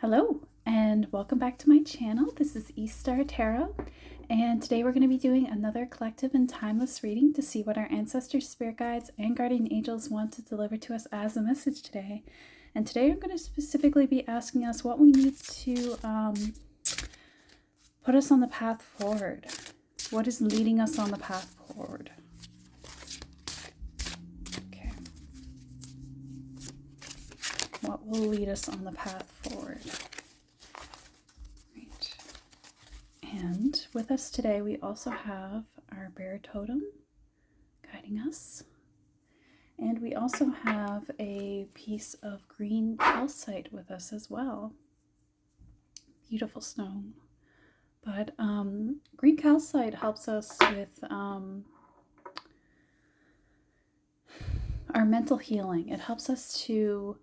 Hello and welcome back to my channel. This is Eastar Tarot, and today we're going to be doing another collective and timeless reading to see what our ancestors, spirit guides, and guardian angels want to deliver to us as a message today. And today I'm going to specifically be asking us what we need to put us on the path forward. What is leading us on the path forward? Okay. What will lead us on the path forward? Right. And with us today, we also have our bear totem guiding us. And we also have a piece of green calcite with us as well. Beautiful stone. But green calcite helps us with our mental healing. It helps us to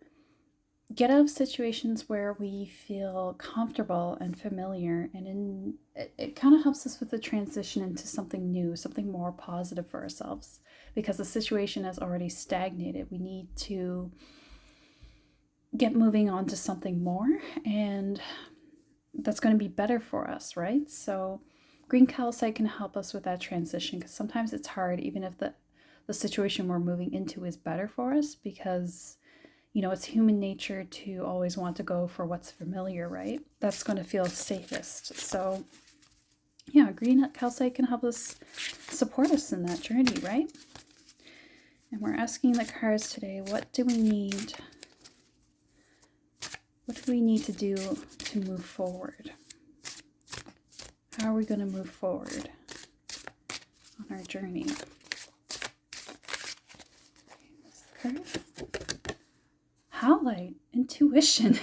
get out of situations where we feel comfortable and familiar, and it kind of helps us with the transition into something new, something more positive for ourselves, because the situation has already stagnated. We need to get moving on to something more, and that's going to be better for us, right? So green calcite can help us with that transition, because sometimes it's hard, even if the situation we're moving into is better for us, because you know, it's human nature to always want to go for what's familiar, right? That's going to feel safest. So yeah, green calcite can help us support us in that journey, right? And we're asking the cards today, what do we need? What do we need to do to move forward? How are we going to move forward on our journey? Okay, this card. Howlite, intuition.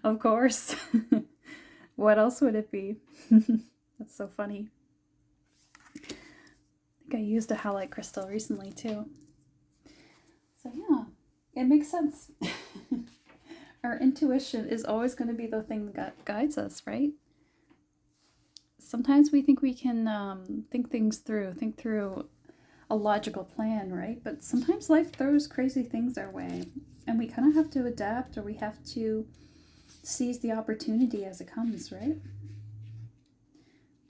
Of course. What else would it be? That's so funny. I think I used a howlite crystal recently too. So yeah, it makes sense. Our intuition is always going to be the thing that guides us, right? Sometimes we think we can think through a logical plan, right? But sometimes life throws crazy things our way, and we kind of have to adapt, or we have to seize the opportunity as it comes, right?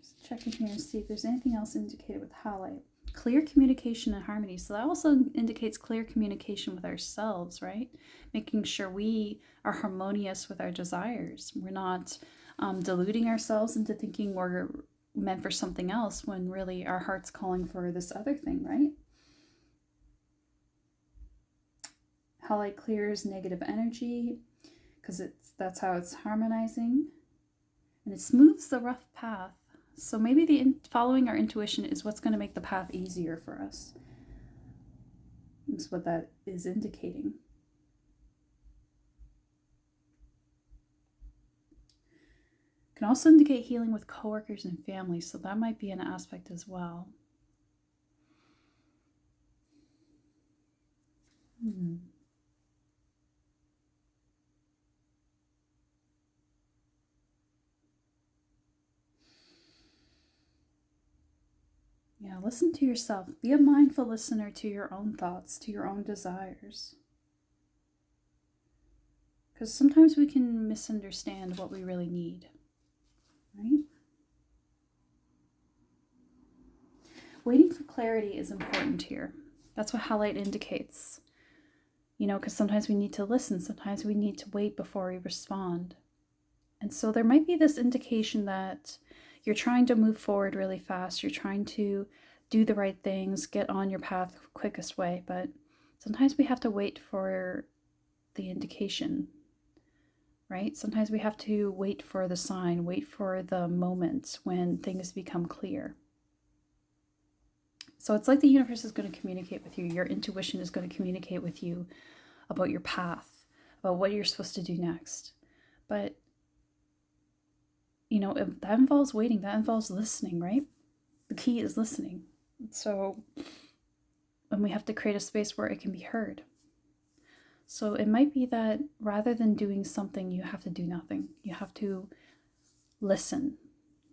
Just checking here and see if there's anything else indicated with howlite. Clear communication and harmony. So that also indicates clear communication with ourselves, right? Making sure we are harmonious with our desires. We're not deluding ourselves into thinking we're meant for something else when really our heart's calling for this other thing, right? Howlite clears negative energy because that's how it's harmonizing, and it smooths the rough path. So maybe following our intuition is what's going to make the path easier for us. That's what that is indicating. Can also indicate healing with coworkers and family, so that might be an aspect as well. Yeah, listen to yourself. Be a mindful listener to your own thoughts, to your own desires. Because sometimes we can misunderstand what we really need, right? Waiting for clarity is important here. That's what howlite indicates. You know, because sometimes we need to listen, sometimes we need to wait before we respond. And so there might be this indication that you're trying to move forward really fast, you're trying to do the right things, get on your path the quickest way, but sometimes we have to wait for the indication, right? Sometimes we have to wait for the sign, wait for the moment when things become clear. So it's like the universe is going to communicate with you. Your intuition is going to communicate with you about your path, about what you're supposed to do next. But, you know, that involves waiting, that involves listening, right? The key is listening. So, and we have to create a space where it can be heard. So it might be that rather than doing something, you have to do nothing. You have to listen,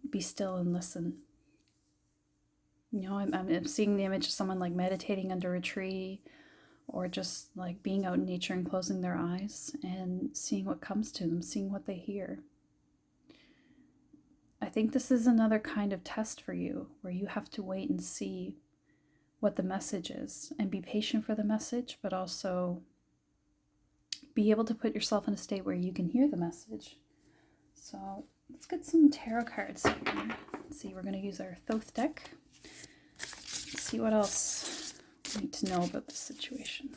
be still and listen. You know, I'm seeing the image of someone like meditating under a tree, or just like being out in nature and closing their eyes and seeing what comes to them, seeing what they hear. I think this is another kind of test for you where you have to wait and see what the message is and be patient for the message, but also be able to put yourself in a state where you can hear the message. So let's get some tarot cards here. Let's see, we're going to use our Thoth deck. Let's see what else we need to know about this situation.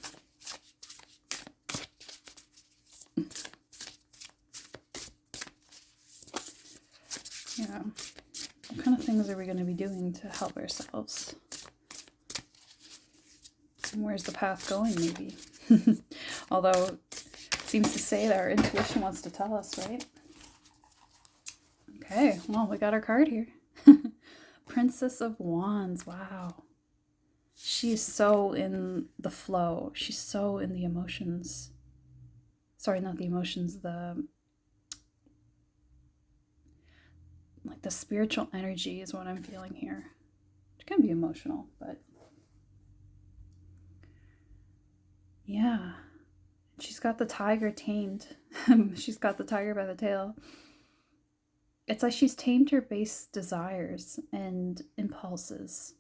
Yeah. What kind of things are we going to be doing to help ourselves? And where's the path going, maybe? Although it seems to say that our intuition wants to tell us, right? Okay, well, we got our card here. Princess of Wands, wow. She's so in the flow. She's so in the emotions. Sorry, not the emotions, the spiritual energy is what I'm feeling here. It can be emotional, but yeah. She's got the tiger tamed. She's got the tiger by the tail. It's like she's tamed her base desires and impulses.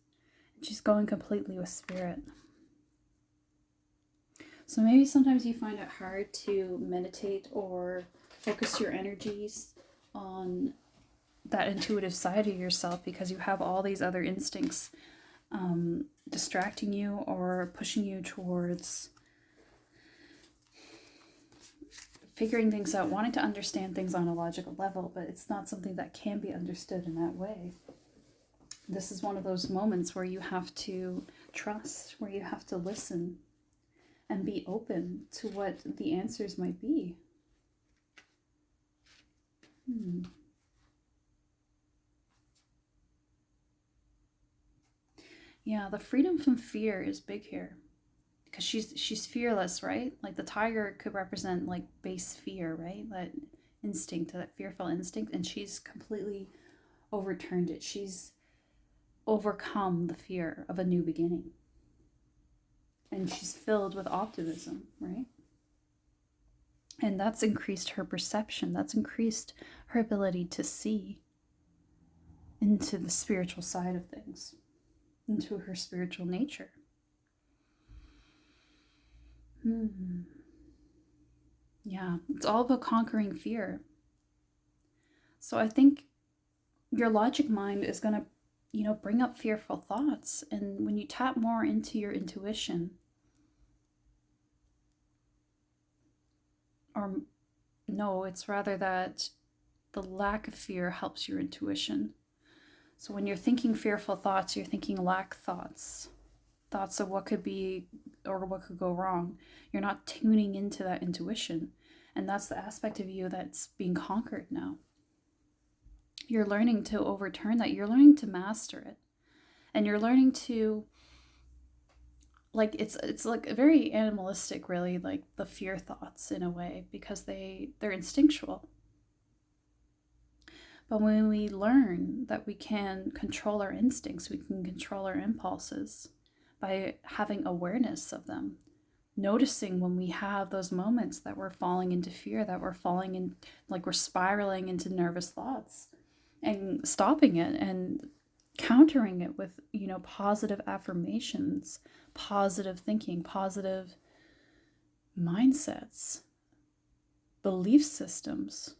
She's going completely with spirit. So maybe sometimes you find it hard to meditate or focus your energies on that intuitive side of yourself because you have all these other instincts distracting you or pushing you towards figuring things out, wanting to understand things on a logical level, but it's not something that can be understood in that way. This is one of those moments where you have to trust, where you have to listen and be open to what the answers might be. Yeah, the freedom from fear is big here. Because she's fearless, right? Like the tiger could represent like base fear, right? That instinct, that fearful instinct, and she's completely overturned it. She's overcome the fear of a new beginning. And she's filled with optimism, right? And that's increased her perception. That's increased her ability to see into the spiritual side of things, into her spiritual nature. Yeah, it's all about conquering fear. So I think your logic mind is going to, bring up fearful thoughts. And when you tap more into your intuition, or no, it's rather that the lack of fear helps your intuition. So when you're thinking fearful thoughts, you're thinking lack thoughts. Thoughts of what could be or what could go wrong. You're not tuning into that intuition. And that's the aspect of you that's being conquered now. You're learning to overturn that. You're learning to master it. And you're learning to, like, it's like very animalistic, really, like the fear thoughts in a way, because they're instinctual. But when we learn that we can control our instincts, we can control our impulses, by having awareness of them, noticing when we have those moments that we're falling into fear, that we're falling in, like we're spiraling into nervous thoughts, and stopping it and countering it with, positive affirmations, positive thinking, positive mindsets, belief systems.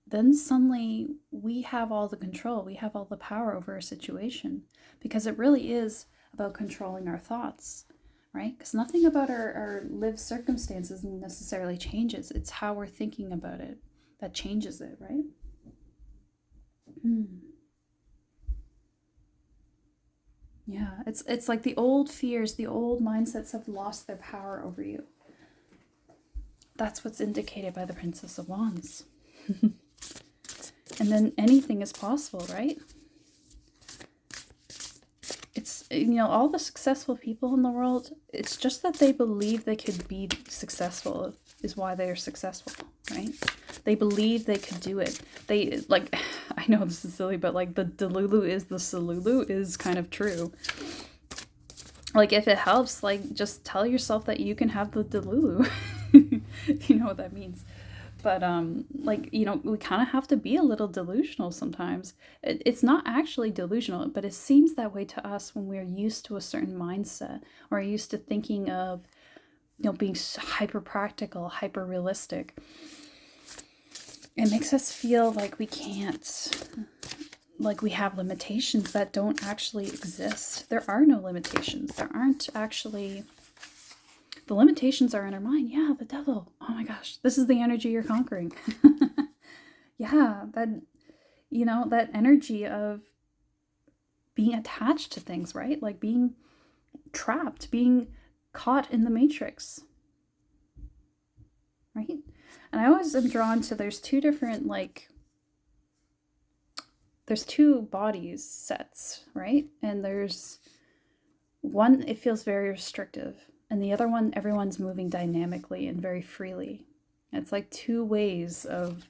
Then suddenly we have all the control, we have all the power over our situation, because it really is about controlling our thoughts, right? Because nothing about our lived circumstances necessarily changes. It's how we're thinking about it that changes it, right? Yeah, it's like the old fears, the old mindsets have lost their power over you. That's what's indicated by the Princess of Wands. And then anything is possible, right? It's, all the successful people in the world, it's just that they believe they could be successful is why they are successful, right? They believe they could do it. They, like, I know this is silly, but like the Delulu is the Solulu is kind of true. Like, if it helps, like, just tell yourself that you can have the Delulu. If you know what that means. But like, we kind of have to be a little delusional sometimes. It's not actually delusional, but it seems that way to us when we're used to a certain mindset, or used to thinking of, being hyper practical, hyper realistic. It makes us feel like we can't, like we have limitations that don't actually exist. There are no limitations. There aren't actually. The limitations are in our mind. Yeah, the devil. Oh my gosh, this is the energy you're conquering. Yeah, that energy of being attached to things, right? Like being trapped, being caught in the matrix, right? And I always am drawn to, there's two different, there's two bodies sets, right? And there's one, it feels very restrictive, and the other one, everyone's moving dynamically and very freely. It's like two ways of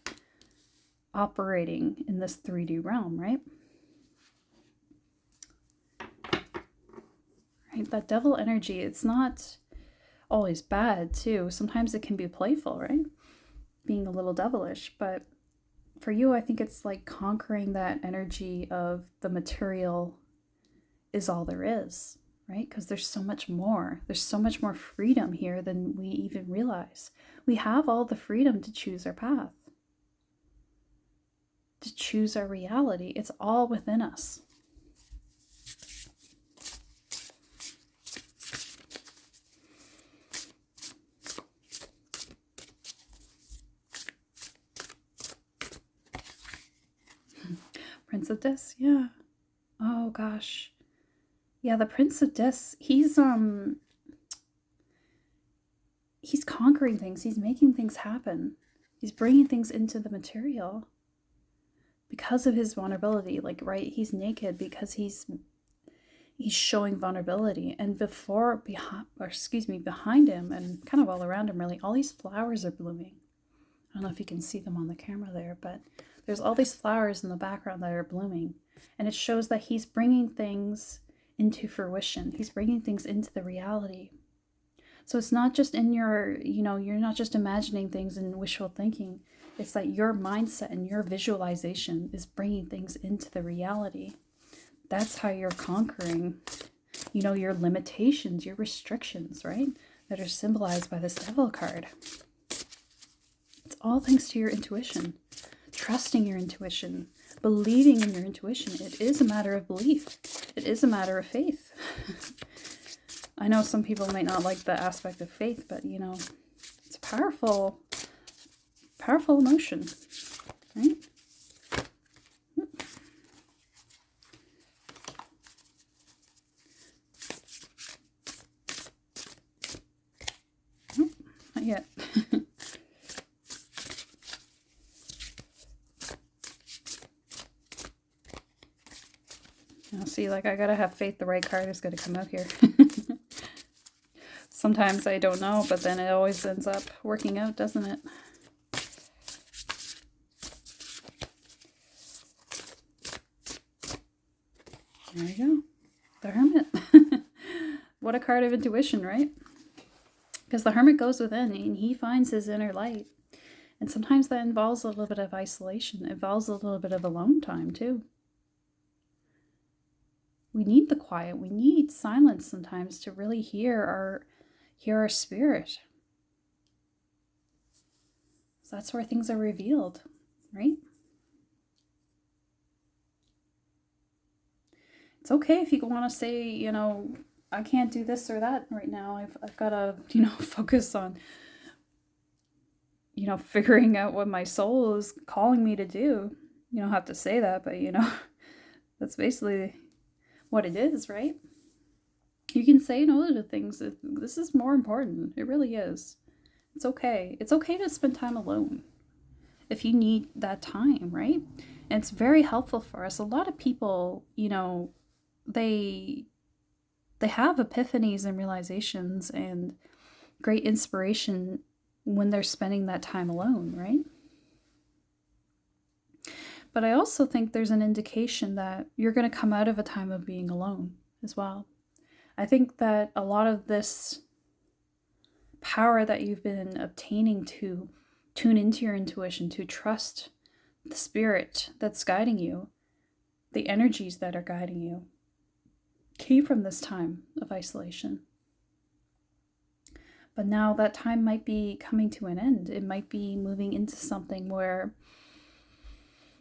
operating in this 3D realm, right? Right, that devil energy, it's not always bad too. Sometimes it can be playful, right? Being a little devilish, but for you, I think it's like conquering that energy of the material is all there is, right? Because there's so much more. There's so much more freedom here than we even realize. We have all the freedom to choose our path, to choose our reality. It's all within us. Prince of Discs, yeah. Oh gosh. Yeah, the Prince of Discs, he's conquering things. He's making things happen. He's bringing things into the material because of his vulnerability. Like, right, he's naked because he's showing vulnerability. And behind him, and kind of all around him, really, all these flowers are blooming. I don't know if you can see them on the camera there, but there's all these flowers in the background that are blooming. And it shows that he's bringing things into fruition. He's bringing things into the reality. So it's not just in your, you're not just imagining things and wishful thinking. It's that your mindset and your visualization is bringing things into the reality. That's how you're conquering, your limitations, your restrictions, right? That are symbolized by this Devil card. It's all thanks to your intuition. Trusting your intuition, believing in your intuition. It is a matter of belief. It is a matter of faith. I know some people might not like the aspect of faith, but it's a powerful emotion, right? Nope, not yet. See, like, I gotta have faith the right card is gonna come out here. Sometimes I don't know, but then it always ends up working out, doesn't it? There you go. The Hermit. What a card of intuition, right? Because the Hermit goes within and he finds his inner light. And sometimes that involves a little bit of isolation. It involves a little bit of alone time, too. We need the quiet. We need silence sometimes to really hear our spirit. So that's where things are revealed, right? It's okay if you want to say, I can't do this or that right now. I've got to, focus on, figuring out what my soul is calling me to do. You don't have to say that, but, that's basically what it is, right? You can say no to things. This is more important. It really is. It's okay. It's okay to spend time alone if you need that time, right? And it's very helpful for us. A lot of people, they have epiphanies and realizations and great inspiration when they're spending that time alone, right? But I also think there's an indication that you're going to come out of a time of being alone as well. I think that a lot of this power that you've been obtaining to tune into your intuition, to trust the spirit that's guiding you, the energies that are guiding you, came from this time of isolation. But now that time might be coming to an end. It might be moving into something where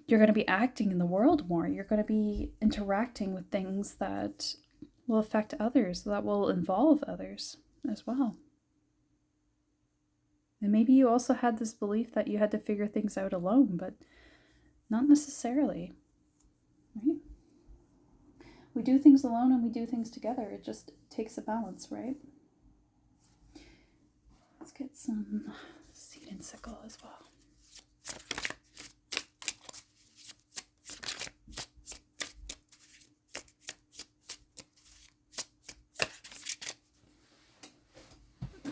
you're going to be acting in the world more. You're going to be interacting with things that will affect others, that will involve others as well. And maybe you also had this belief that you had to figure things out alone, but not necessarily, right? We do things alone and we do things together. It just takes a balance, right? Let's get some seed and sickle as well.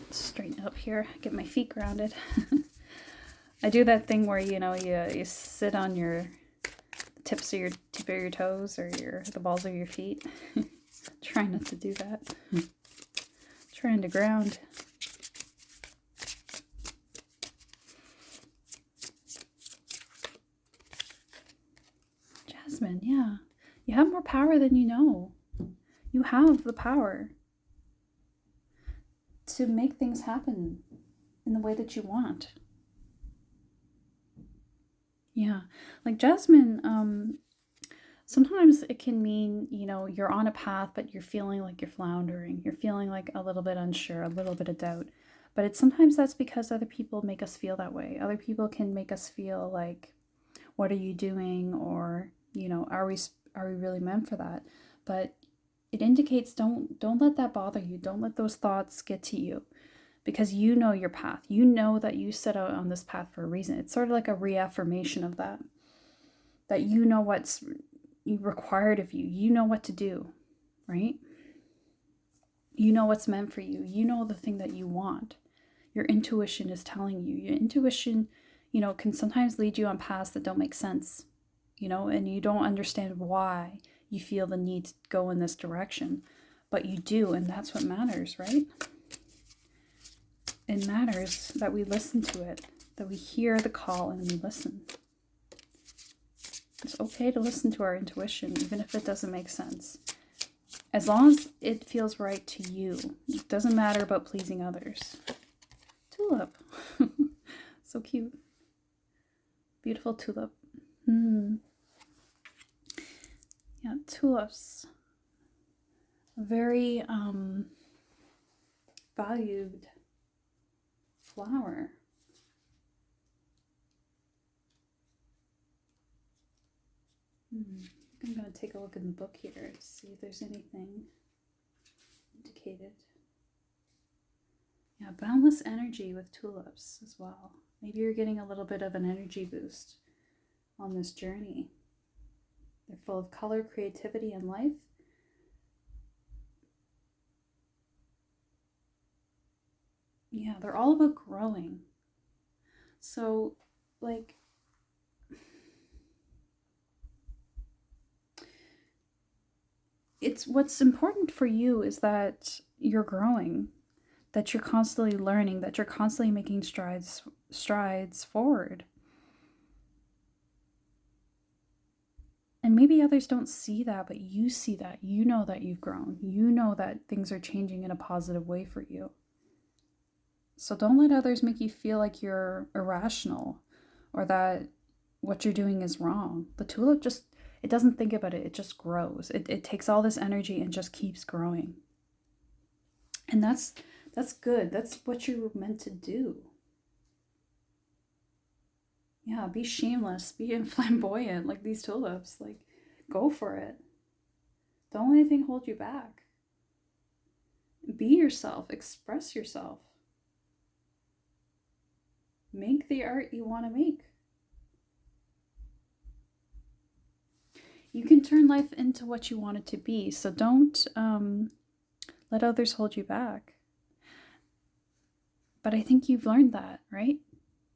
Straighten up here, get my feet grounded. I do that thing where, you sit on your tip of your toes or the balls of your feet. Try not to do that. Trying to ground. Jasmine, yeah. You have more power than you know. You have the power to make things happen in the way that you want. Yeah, like Jasmine, sometimes it can mean, you're on a path, but you're feeling like you're floundering. You're feeling like a little bit unsure, a little bit of doubt. But sometimes that's because other people make us feel that way. Other people can make us feel like, what are you doing? Or, are we really meant for that? But it indicates don't let that bother you. Don't let those thoughts get to you, because you know your path. You know that you set out on this path for a reason. It's sort of like a reaffirmation of that you know what's required of you. You know what to do, right? You know what's meant for you. You know the thing that you want. Your intuition is telling you. Your intuition, can sometimes lead you on paths that don't make sense, and you don't understand why you feel the need to go in this direction, but you do, and that's what matters, right? It matters that we listen to it, that we hear the call and we listen. It's okay to listen to our intuition, even if it doesn't make sense. As long as it feels right to you. It doesn't matter about pleasing others. Tulip. So cute. Beautiful tulip. Yeah, tulips. A very valued flower. I'm going to take a look in the book here to see if there's anything indicated. Yeah, boundless energy with tulips as well. Maybe you're getting a little bit of an energy boost on this journey. They're full of color, creativity, and life. Yeah, they're all about growing. So, like, it's what's important for you is that you're growing, that you're constantly learning, that you're constantly making strides forward. And maybe others don't see that, but you see that. You know that you've grown. You know that things are changing in a positive way for you. So don't let others make you feel like you're irrational or that what you're doing is wrong. The tulip it doesn't think about it. It just grows. It takes all this energy and just keeps growing. And that's good. That's what you were meant to do. Yeah, be shameless, be flamboyant like these tulips. Like, go for it. Don't let anything hold you back. Be yourself, express yourself. Make the art you want to make. You can turn life into what you want it to be, so don't let others hold you back. But I think you've learned that, right?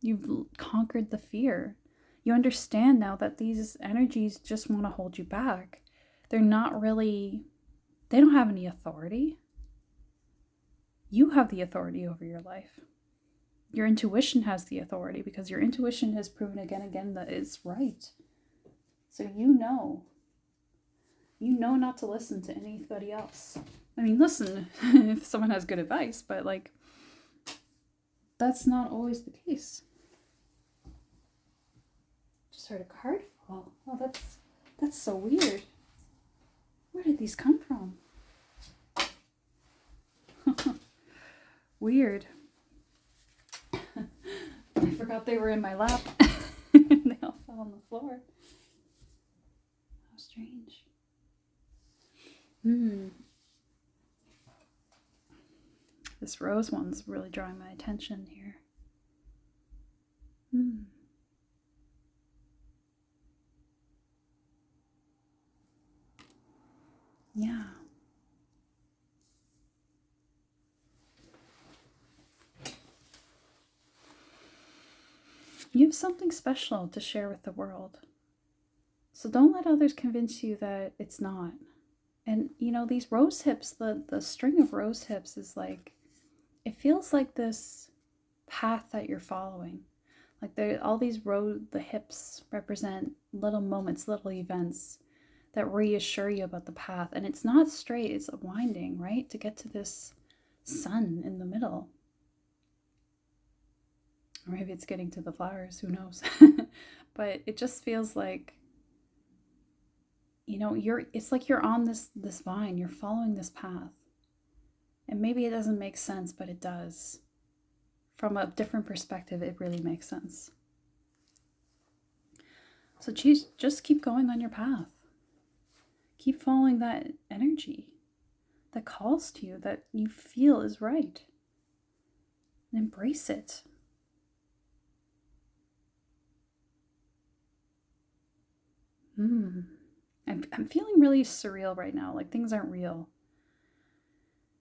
You've conquered the fear. You understand now that these energies just want to hold you back. They're not really They don't have any authority. You have the authority over your life. Your intuition has the authority because your intuition has proven again and again that it's right. So you know not to listen to anybody else. I mean, listen if someone has good advice, but like, that's not always the case. Just heard a card fall. Oh, that's so weird. Where did these come from? Weird. I forgot they were in my lap. They all fell on the floor. How strange. This rose one's really drawing my attention here. Yeah. You have something special to share with the world. So don't let others convince you that it's not. And you know, these rose hips, the string of rose hips is like, it feels like this path that you're following. Like all these the hips represent little moments, little events that reassure you about the path. And it's not straight, it's winding, right? To get to this sun in the middle. Or maybe it's getting to the flowers, who knows? But it just feels like, you know, it's like you're on this vine, you're following this path. And maybe it doesn't make sense, but it does. From a different perspective, it really makes sense. So just keep going on your path. Keep following that energy that calls to you, that you feel is right. And embrace it. I'm feeling really surreal right now, like things aren't real.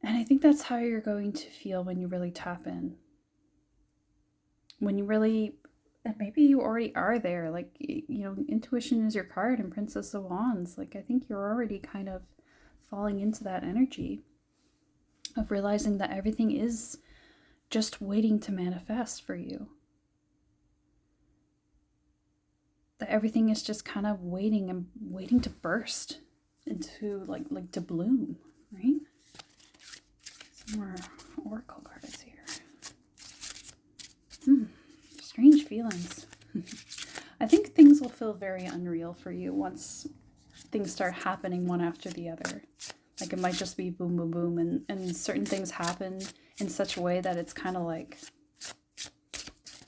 And I think that's how you're going to feel when you really tap in. When you really, and maybe you already are there, like, you know, intuition is your card and Princess of Wands. Like, I think you're already kind of falling into that energy of realizing that everything is just waiting to manifest for you. That everything is just kind of waiting to burst into like to bloom, right? Some more oracle cards here. Strange feelings. I think things will feel very unreal for you once things start happening one after the other. Like it might just be boom, boom, boom, and certain things happen in such a way that it's kind of like,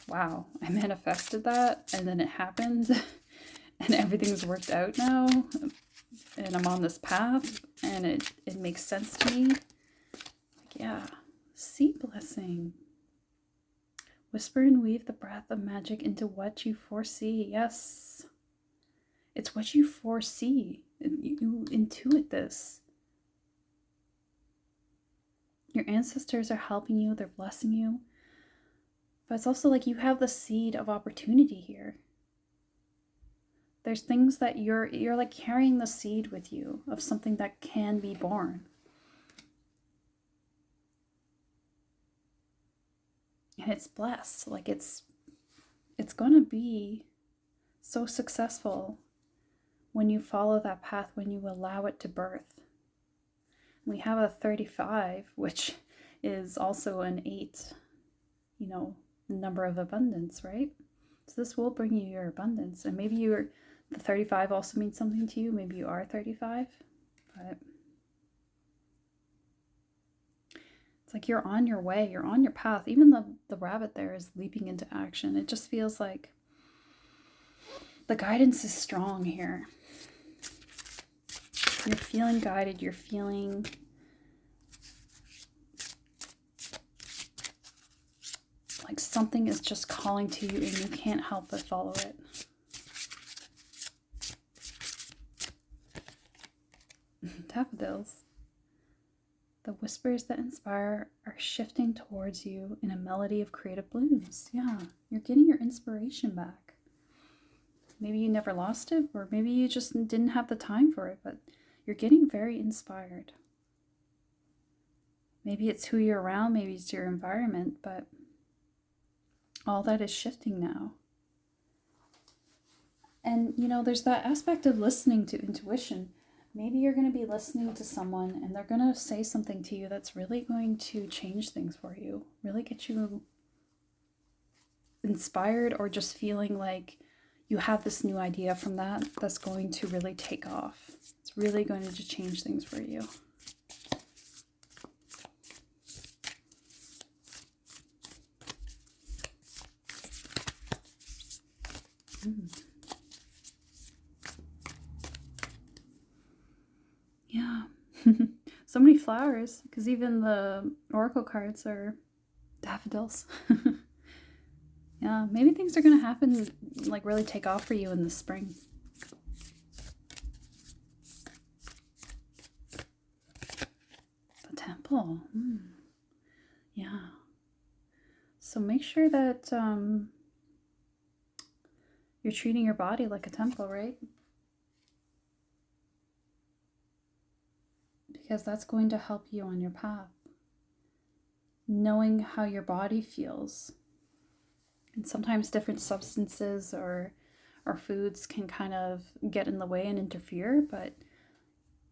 wow, I manifested that, and then it happened, and everything's worked out now, and I'm on this path, and it makes sense to me. Like, yeah, seed blessing. Whisper and weave the breath of magic into what you foresee. Yes, it's what you foresee. You intuit this. Your ancestors are helping you, they're blessing you. But it's also like you have the seed of opportunity here. There's things that you're like carrying the seed with you of something that can be born. And it's blessed. Like it's going to be so successful when you follow that path, when you allow it to birth. We have a 35, which is also an 8, you know, number of abundance, right? So this will bring you your abundance. And maybe the 35 also means something to you. Maybe you are 35, but it's like you're on your way, you're on your path. Even the rabbit there is leaping into action. It just feels like the guidance is strong here. You're feeling guided, you're feeling like something is just calling to you and you can't help but follow it. Daffodils. The whispers that inspire are shifting towards you in a melody of creative blooms. Yeah, you're getting your inspiration back. Maybe you never lost it, or maybe you just didn't have the time for it, but you're getting very inspired. Maybe it's who you're around, maybe it's your environment, but all that is shifting now. And, there's that aspect of listening to intuition. Maybe you're going to be listening to someone and they're going to say something to you that's really going to change things for you, really get you inspired, or just feeling like you have this new idea from that's going to really take off. It's really going to change things for you. Yeah. So many flowers, because even the oracle cards are daffodils. Yeah, maybe things are going to happen, like really take off for you in the spring. The temple. Yeah. So make sure that you're treating your body like a temple, right? Because that's going to help you on your path. Knowing how your body feels. And sometimes different substances or foods can kind of get in the way and interfere, but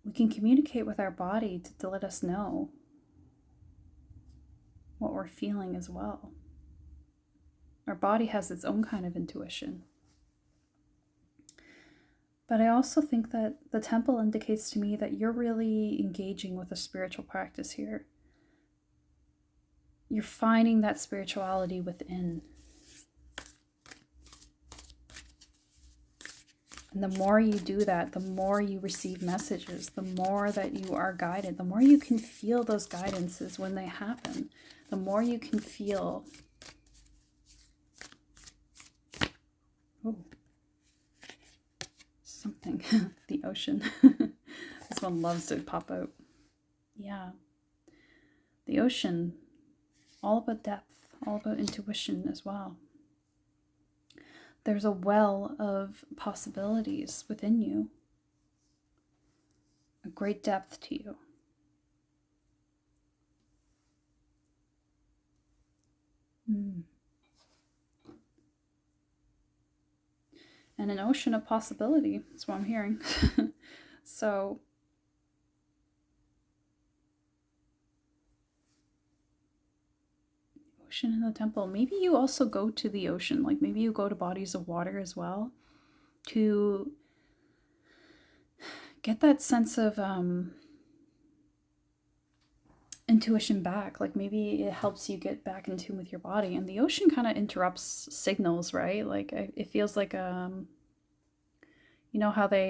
we can communicate with our body to let us know what we're feeling as well. Our body has its own kind of intuition. But I also think that the temple indicates to me that you're really engaging with a spiritual practice here. You're finding that spirituality within. And the more you do that, the more you receive messages, the more that you are guided, the more you can feel those guidances when they happen, the more you can feel. Oh, something. The ocean. This one loves to pop out. Yeah. The ocean, all about depth, all about intuition as well. There's a well of possibilities within you, a great depth to you. And an ocean of possibility is what I'm hearing. So ocean in the temple. Maybe you also go to the ocean, like maybe you go to bodies of water as well to get that sense of intuition back. Like maybe it helps you get back in tune with your body. And the ocean kind of interrupts signals, right? Like it feels like you know how they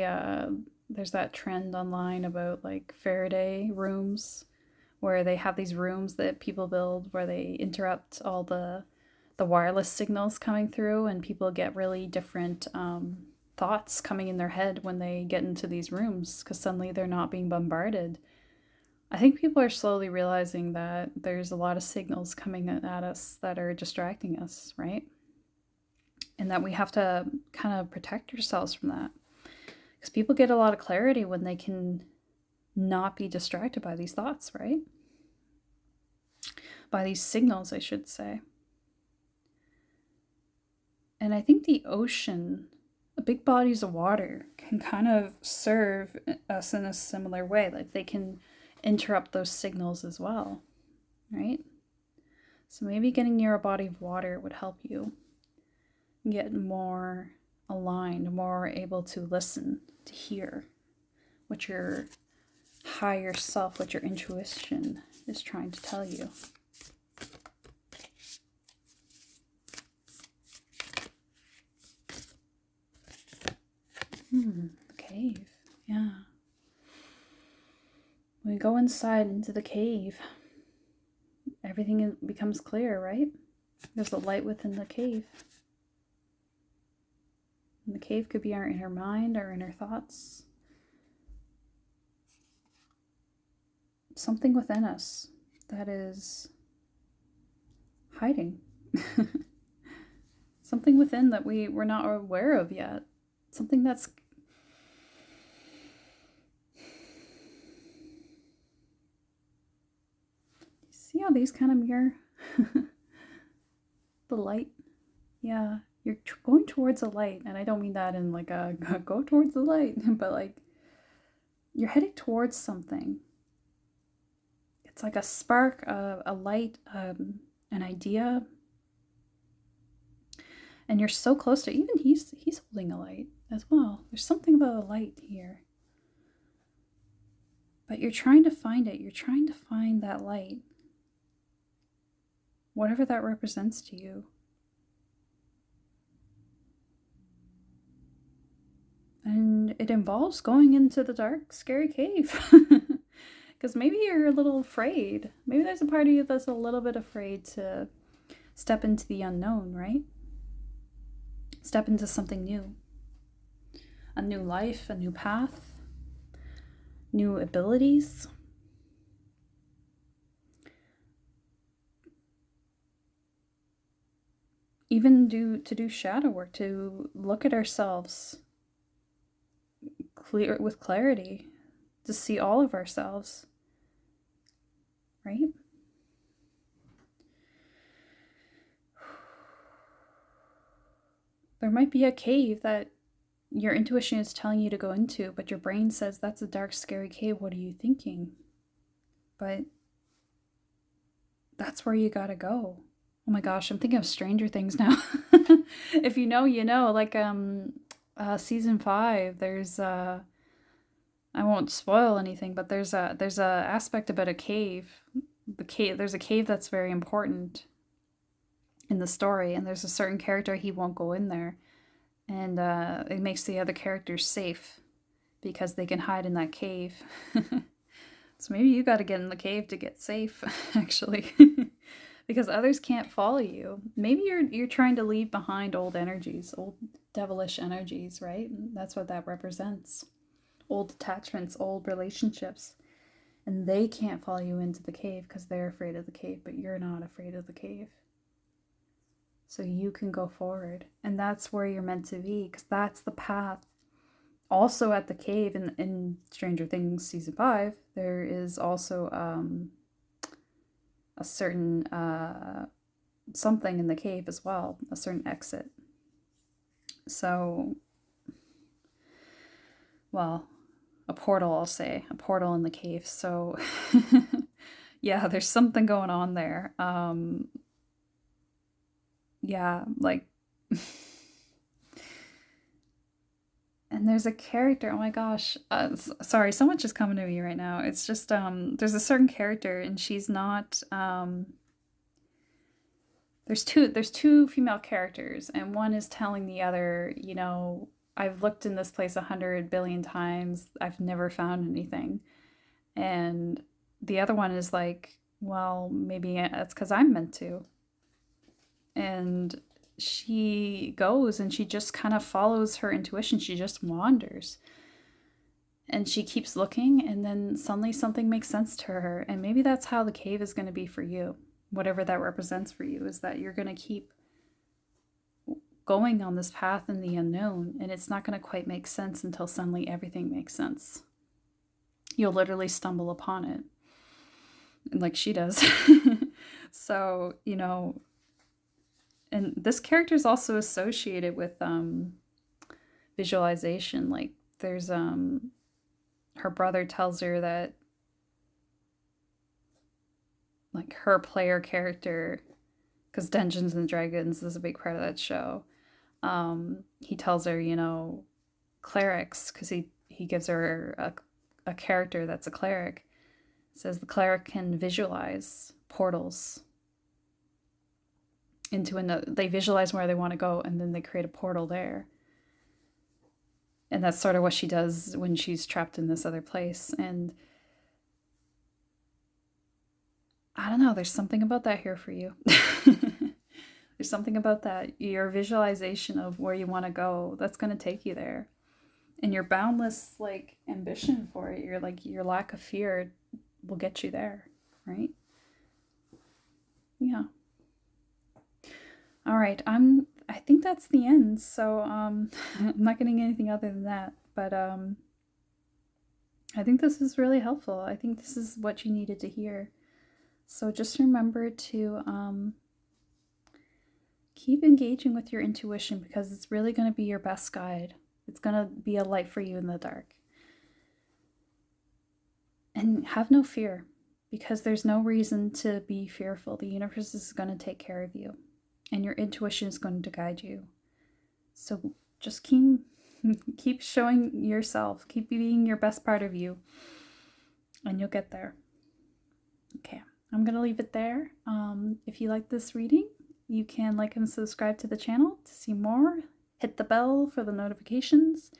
there's that trend online about like Faraday rooms, where they have these rooms that people build where they interrupt all the wireless signals coming through, and people get really different thoughts coming in their head when they get into these rooms because suddenly they're not being bombarded. I think people are slowly realizing that there's a lot of signals coming at us that are distracting us, right? And that we have to kind of protect ourselves from that. Because people get a lot of clarity when they can not be distracted by these thoughts, right? By these signals, I should say. And I think the ocean, big bodies of water, can kind of serve us in a similar way. Like they can interrupt those signals as well, right? So maybe getting near a body of water would help you get more aligned, more able to listen, to hear what your higher self, what your intuition is trying to tell you. The cave, yeah. When we go inside into the cave, everything becomes clear, right? There's a light within the cave. And the cave could be our inner mind, our inner thoughts. Something within us that is hiding. Something within that we're not aware of yet. Something that's yeah, these kind of mirror the light. Yeah, you're going towards a light, and I don't mean that in like a go towards the light, but like you're heading towards something. It's like a spark, a light, an idea, and you're so close to. Even he's holding a light as well. There's something about a light here, but you're trying to find it. You're trying to find that light, whatever that represents to you. And it involves going into the dark, scary cave. Because maybe you're a little afraid. Maybe there's a part of you that's a little bit afraid to step into the unknown, right? Step into something new. A new life, a new path, new abilities. Even to do shadow work, to look at ourselves with clarity, to see all of ourselves, right? There might be a cave that your intuition is telling you to go into, but your brain says that's a dark, scary cave. What are you thinking? But that's where you gotta go. Oh my gosh, I'm thinking of Stranger Things now. If you know, you know. Like season 5, there's I won't spoil anything, but there's a aspect about a cave. There's a cave that's very important in the story, and there's a certain character, he won't go in there, and it makes the other characters safe because they can hide in that cave. So maybe you got to get in the cave to get safe, actually. Because others can't follow you. Maybe you're trying to leave behind old energies, old devilish energies, right? That's what that represents. Old attachments, old relationships. And they can't follow you into the cave because they're afraid of the cave, but you're not afraid of the cave. So you can go forward. And that's where you're meant to be, because that's the path. Also at the cave in Stranger Things season 5, there is also a certain something in the cave as well, a certain exit. So, well, a portal, I'll say, a portal in the cave. So, yeah, there's something going on there. Yeah, like, and there's a character, oh my gosh, sorry, so much is coming to me right now. It's just, there's a certain character, and she's not, there's two female characters, and one is telling the other, you know, I've looked in this place 100 billion times, I've never found anything. And the other one is like, well, maybe it's because I'm meant to. And she goes and she just kind of follows her intuition. She just wanders. And she keeps looking, and then suddenly something makes sense to her. And maybe that's how the cave is going to be for you. Whatever that represents for you, is that you're going to keep going on this path in the unknown, and it's not going to quite make sense until suddenly everything makes sense. You'll literally stumble upon it, like she does. So, you know, and this character is also associated with visualization. Like there's her brother tells her that, like, her player character, because Dungeons and Dragons is a big part of that show, he tells her, you know, clerics, because he gives her a character that's a cleric, says the cleric can visualize portals into another. They visualize where they want to go, and then they create a portal there. And that's sort of what she does when she's trapped in this other place. And I don't know, there's something about that here for you. There's something about that. Your visualization of where you want to go, that's going to take you there. And your boundless, like, ambition for it, your lack of fear will get you there, right? Yeah. All right, I think that's the end. So I'm not getting anything other than that, but I think this is really helpful. I think this is what you needed to hear. So just remember to keep engaging with your intuition, because it's really going to be your best guide. It's going to be a light for you in the dark. And have no fear, because there's no reason to be fearful. The universe is going to take care of you, and your intuition is going to guide you. So just keep showing yourself, keep being your best part of you, and you'll get there. Okay, I'm going to leave it there. If you like this reading, you can like and subscribe to the channel to see more. Hit the bell for the notifications,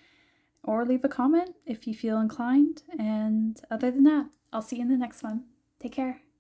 or leave a comment if you feel inclined. And other than that, I'll see you in the next one. Take care.